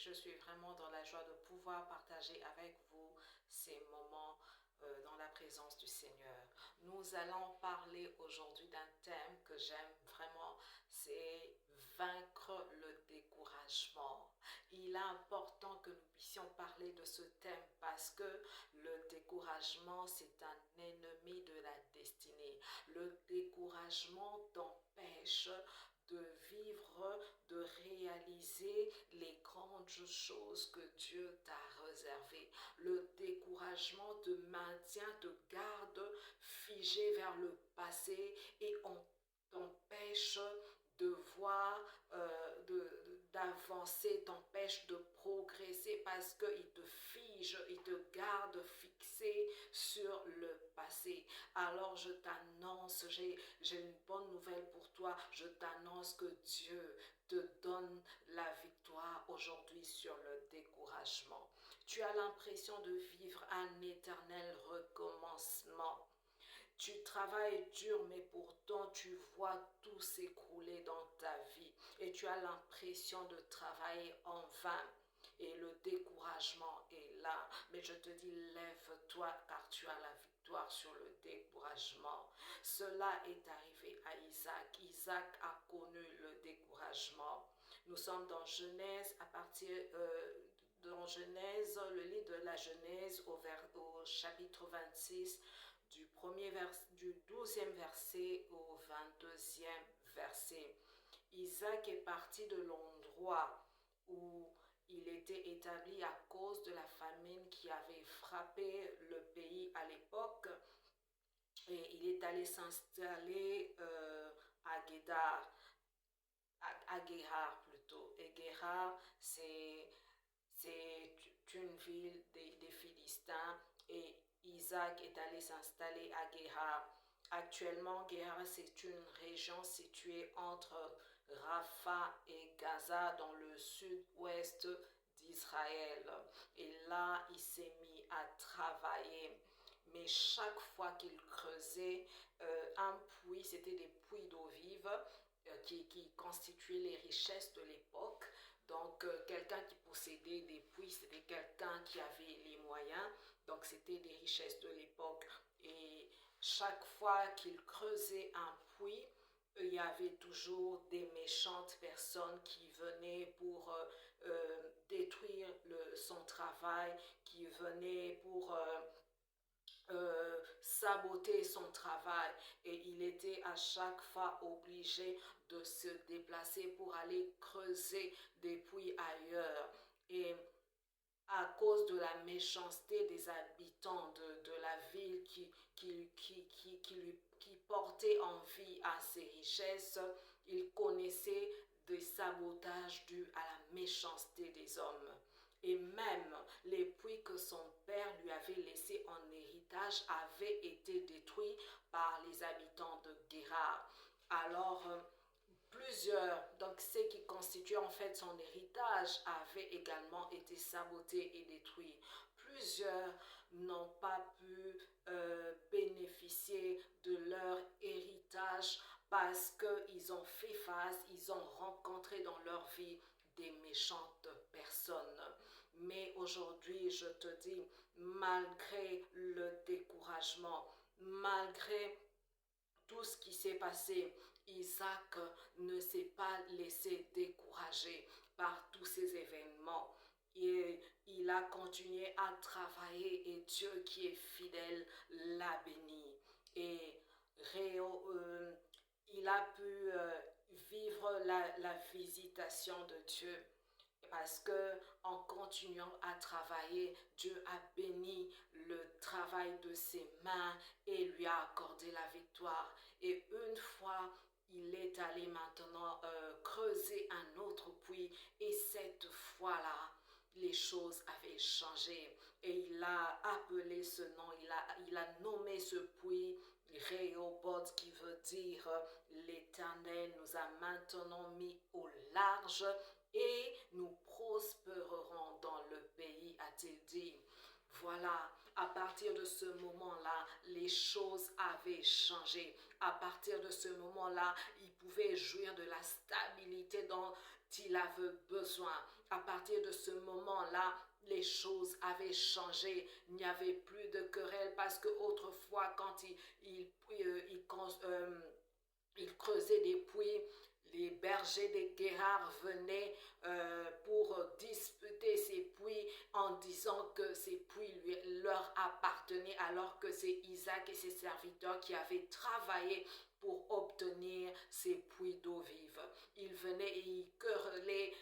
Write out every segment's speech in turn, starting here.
je suis vraiment dans la joie de pouvoir partager avec vous ces moments dans la présence du Seigneur. Nous allons parler aujourd'hui d'un thème que j'aime vraiment, c'est vaincre le découragement. Il est important que nous puissions parler de ce thème parce que le découragement, c'est un ennemi de la destinée. Le découragement t'empêche de vivre, de réaliser les grandes choses que Dieu t'a réservées. Le découragement te maintient, te garde figé vers le passé et on t'empêche de voir, d'avancer, t'empêche de progresser parce qu'il te fige, il te garde fixé sur le passé. Alors je t'annonce, j'ai une bonne nouvelle pour toi, je t'annonce que Dieu te donne la victoire aujourd'hui sur le découragement. Tu as l'impression de vivre un éternel recommencement. Tu travailles dur, mais pourtant tu vois tout s'écrouler dans ta vie et tu as l'impression de travailler en vain. Et le découragement est là. Mais je te dis, lève-toi car tu as la victoire sur le découragement. Cela est arrivé à Isaac. Isaac a connu le découragement. Nous sommes dans Genèse, dans Genèse, le livre de la Genèse au chapitre 26, du 12e verset au 22e verset. Isaac est parti de l'endroit où il était établi à cause de la famine qui avait frappé le pays à l'époque. Et il est allé s'installer à Guédar, à Guérar plutôt. Et Guérar, c'est une ville des Philistins et Isaac est allé s'installer à Guérar. Actuellement, Guérar, c'est une région située entre Rafah et Gaza dans le sud-ouest d'Israël. Et là, il s'est mis à travailler. Mais chaque fois qu'il creusait un puits, c'était des puits d'eau vive qui constituaient les richesses de l'époque. Donc, quelqu'un qui possédait des puits, c'était quelqu'un qui avait les moyens. Donc, c'était des richesses de l'époque. Et chaque fois qu'il creusait un puits, il y avait toujours des méchantes personnes qui venaient pour détruire son travail, qui venaient pour saboter son travail et il était à chaque fois obligé de se déplacer pour aller creuser des puits ailleurs. Et à cause de la méchanceté des habitants de la ville qui portaient envie à ses richesses, il connaissait des sabotages dus à la méchanceté des hommes. Et même les puits que son père lui avait laissés en héritage avaient été détruits par les habitants de Guérar. Alors, donc ce qui constituait en fait son héritage avait également été saboté et détruit. Plusieurs n'ont pas pu bénéficier de leur héritage parce qu'ils ont fait face, ils ont rencontré dans leur vie des méchantes personnes. Mais aujourd'hui, je te dis, malgré le découragement, malgré tout ce qui s'est passé, Isaac ne s'est pas laissé décourager par tous ces événements. Et il a continué à travailler et Dieu qui est fidèle l'a béni. Et il a pu vivre la visitation de Dieu parce que en continuant à travailler, Dieu a béni le travail de ses mains et lui a accordé la victoire. Et une fois, il est allé maintenant creuser un autre puits et cette fois-là, les choses avaient changé et il a appelé ce nom, il a nommé ce puits Rehoboth qui veut dire l'Éternel nous a maintenant mis au large et nous prospérerons dans le pays, a-t-il dit. Voilà, à partir de ce moment-là, les choses avaient changé. À partir de ce moment-là, il pouvait jouir de la stabilité dont il avait besoin. À partir de ce moment-là, les choses avaient changé. Il n'y avait plus de querelle parce que autrefois, quand il creusait des puits, les bergers des Guérard venaient pour disputer ces puits en disant que ces puits leur appartenaient alors que c'est Isaac et ses serviteurs qui avaient travaillé pour obtenir ces puits d'eau vive. Ils venaient et ils querellaient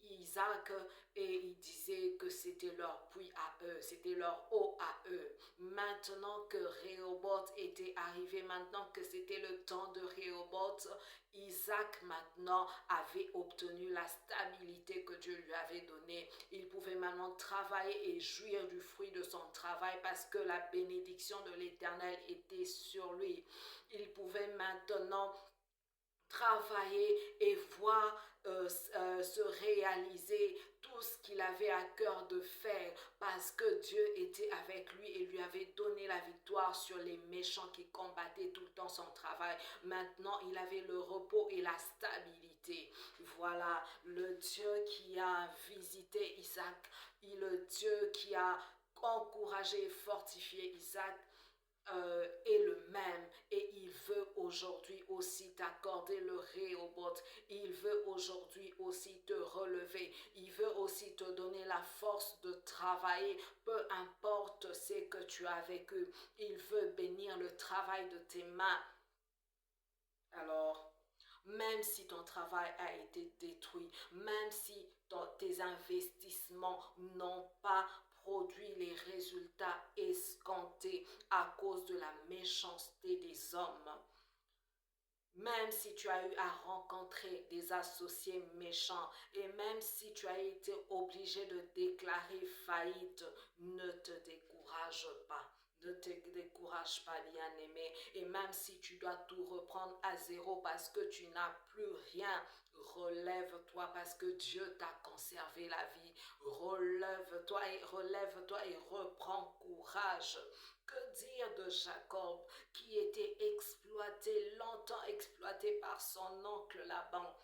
Isaac et ils disaient que c'était leur puits à eux, c'était leur eau à eux. Maintenant que Rehoboth était arrivé, maintenant que c'était le temps de Rehoboth, Isaac maintenant avait obtenu la stabilité que Dieu lui avait donnée. Il pouvait maintenant travailler et jouir du fruit de son travail parce que la bénédiction de l'Éternel était sur lui. Il pouvait maintenant travailler et voir se réaliser tout ce qu'il avait à cœur de faire parce que Dieu était avec lui et lui avait donné la victoire sur les méchants qui combattaient tout le temps son travail. Maintenant, il avait le repos et la stabilité. Voilà, le Dieu qui a visité Isaac, le Dieu qui a encouragé et fortifié Isaac, est le même et il veut aujourd'hui aussi t'accorder le Rehoboth. Il veut aujourd'hui aussi te relever. Il veut aussi te donner la force de travailler, peu importe ce que tu as vécu. Il veut bénir le travail de tes mains. Alors, même si ton travail a été détruit, même si tes investissements n'ont pas produit les résultats escomptés à cause de la méchanceté des hommes, même si tu as eu à rencontrer des associés méchants et même si tu as été obligé de déclarer faillite, ne te décourage pas. Ne te décourage pas, bien-aimé. Et même si tu dois tout reprendre à zéro parce que tu n'as plus rien, relève-toi parce que Dieu t'a conservé la vie. Relève-toi et reprends courage. Que dire de Jacob qui était exploité, longtemps exploité par son oncle Laban?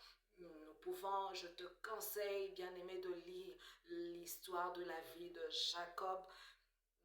Je te conseille, bien-aimé, de lire l'histoire de la vie de Jacob.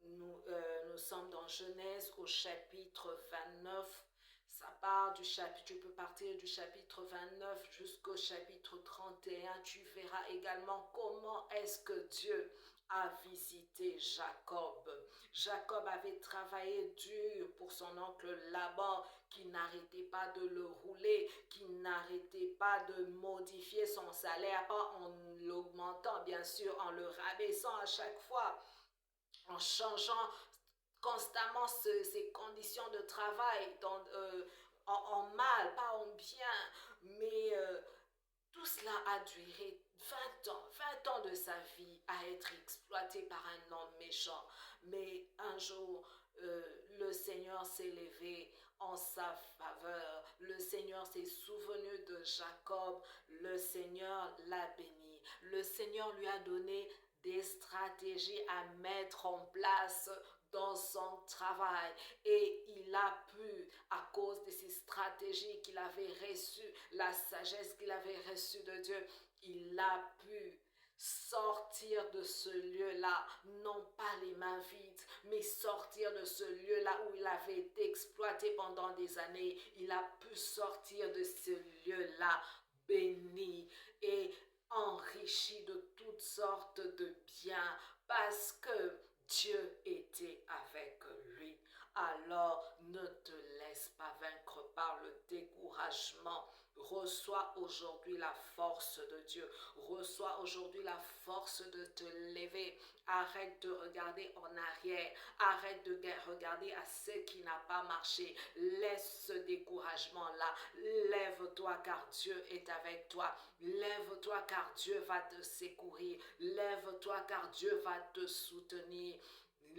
Nous sommes dans Genèse au chapitre 29. Ça part du chapitre, tu peux partir du chapitre 29 jusqu'au chapitre 31. Tu verras également comment est-ce que Dieu a visité Jacob. Jacob avait travaillé dur pour son oncle Laban qui n'arrêtait pas de le rouler, qui n'arrêtait pas de modifier son salaire, pas en l'augmentant bien sûr, en le rabaissant à chaque fois, en changeant constamment ses conditions de travail en mal, pas en bien. Mais tout cela a duré 20 ans de sa vie à être exploité par un homme méchant. Mais un jour, le Seigneur s'est levé en sa faveur. Le Seigneur s'est souvenu de Jacob. Le Seigneur l'a béni. Le Seigneur lui a donné des stratégies à mettre en place dans son travail et il a pu, à cause de ces stratégies qu'il avait reçues, la sagesse qu'il avait reçue de Dieu, il a pu sortir de ce lieu-là, non pas les mains vides, mais sortir de ce lieu-là où il avait été exploité pendant des années. Il a pu sortir de ce lieu-là béni et enrichi de toutes sortes de biens parce que Dieu était avec lui. Alors ne te laisse pas vaincre par le découragement. Reçois aujourd'hui la force de Dieu. Reçois aujourd'hui la force de te lever. Arrête de regarder en arrière. Arrête de regarder à ce qui n'a pas marché. Laisse ce découragement-là. Lève-toi car Dieu est avec toi. Lève-toi car Dieu va te secourir. Lève-toi car Dieu va te soutenir.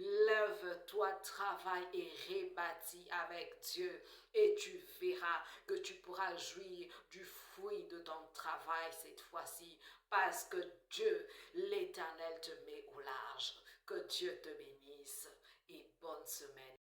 Lève-toi, travaille et rebâtis avec Dieu et tu verras que tu pourras jouir du fruit de ton travail cette fois-ci parce que Dieu, l'Éternel, te met au large. Que Dieu te bénisse et bonne semaine.